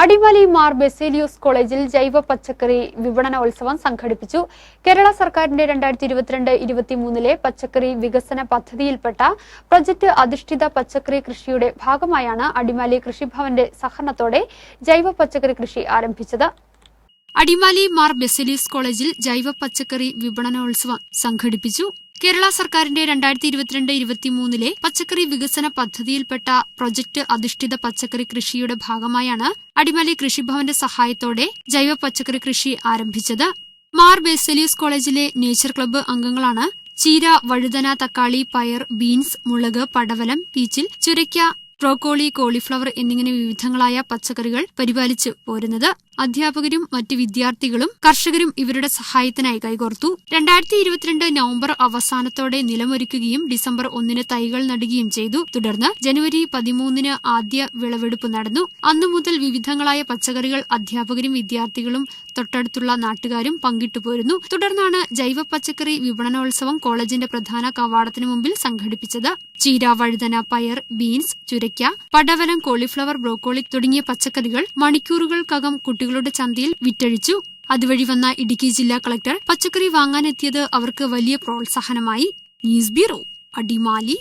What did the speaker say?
അടിമാലി മാർ ബെസേലിയോസ് കോളേജിൽ ജൈവ പച്ചക്കറി വിപണനോത്സവം സംഘടിപ്പിച്ചു. കേരള സർക്കാരിന്റെ 2022-23 പച്ചക്കറി വികസന പദ്ധതിയിൽപ്പെട്ട പ്രൊജക്ട് അധിഷ്ഠിത പച്ചക്കറി കൃഷിയുടെ ഭാഗമായാണ് അടിമാലി കൃഷിഭവന്റെ സഹകരണത്തോടെ ജൈവ പച്ചക്കറി കൃഷി ആരംഭിച്ചത്. അടിമാലി മാർ ബെസേലിയോസ് കോളേജിൽ ജൈവ പച്ചക്കറി വിപണനോത്സവം സംഘടിപ്പിച്ചു. കേരള സർക്കാരിന്റെ 2022-23 പച്ചക്കറി വികസന പദ്ധതിയിൽപ്പെട്ട പ്രൊജക്ട് അധിഷ്ഠിത പച്ചക്കറി കൃഷിയുടെ ഭാഗമായാണ് അടിമാലി കൃഷിഭവന്റെ സഹായത്തോടെ ജൈവ പച്ചക്കറി കൃഷി ആരംഭിച്ചത്. മാർ ബെസേലിയോസ് കോളേജിലെ നേച്ചർ ക്ലബ്ബ് അംഗങ്ങളാണ് ചീര, വഴുതന, തക്കാളി, പയർ, ബീൻസ്, മുളക്, പടവലം, പീച്ചിൽ, ചുരയ്ക്ക, ബ്രോക്കോളി, കോളിഫ്ലവർ എന്നിങ്ങനെ വിവിധങ്ങളായ പച്ചക്കറികൾ പരിപാലിച്ചു പോരുന്നത്. അധ്യാപകരും മറ്റ് വിദ്യാർത്ഥികളും കർഷകരും ഇവരുടെ സഹായത്തിനായി കൈകോർത്തു. 2022 നവംബർ അവസാനത്തോടെ നിലമൊരുക്കുകയും ഡിസംബർ 1 തൈകൾ നടുകയും ചെയ്തു. തുടർന്ന് ജനുവരി 13 ആദ്യ വിളവെടുപ്പ് നടന്നു. അന്നു മുതൽ വിവിധങ്ങളായ പച്ചക്കറികൾ അധ്യാപകരും വിദ്യാർത്ഥികളും തൊട്ടടുത്തുള്ള നാട്ടുകാരും പങ്കിട്ടു പോരുന്നു. തുടർന്നാണ് ജൈവ പച്ചക്കറി വിപണനോത്സവം കോളേജിന്റെ പ്രധാന കവാടത്തിനു മുമ്പിൽ സംഘടിപ്പിച്ചത്. ചീര, വഴുതന, പയർ, ബീൻസ്, ചുരയ്ക്ക, പടവലം, കോളിഫ്ലവർ, ബ്രോക്കോളി തുടങ്ങിയ പച്ചക്കറികൾ മണിക്കൂറുകൾക്കകം കുട്ടികളുടെ ചന്തയിൽ വിറ്റഴിച്ചു. അതുവഴി വന്ന ഇടുക്കി ജില്ലാ കളക്ടർ പച്ചക്കറി വാങ്ങാനെത്തിയത് അവർക്ക് വലിയ പ്രോത്സാഹനമായി. News bureau, Adimali.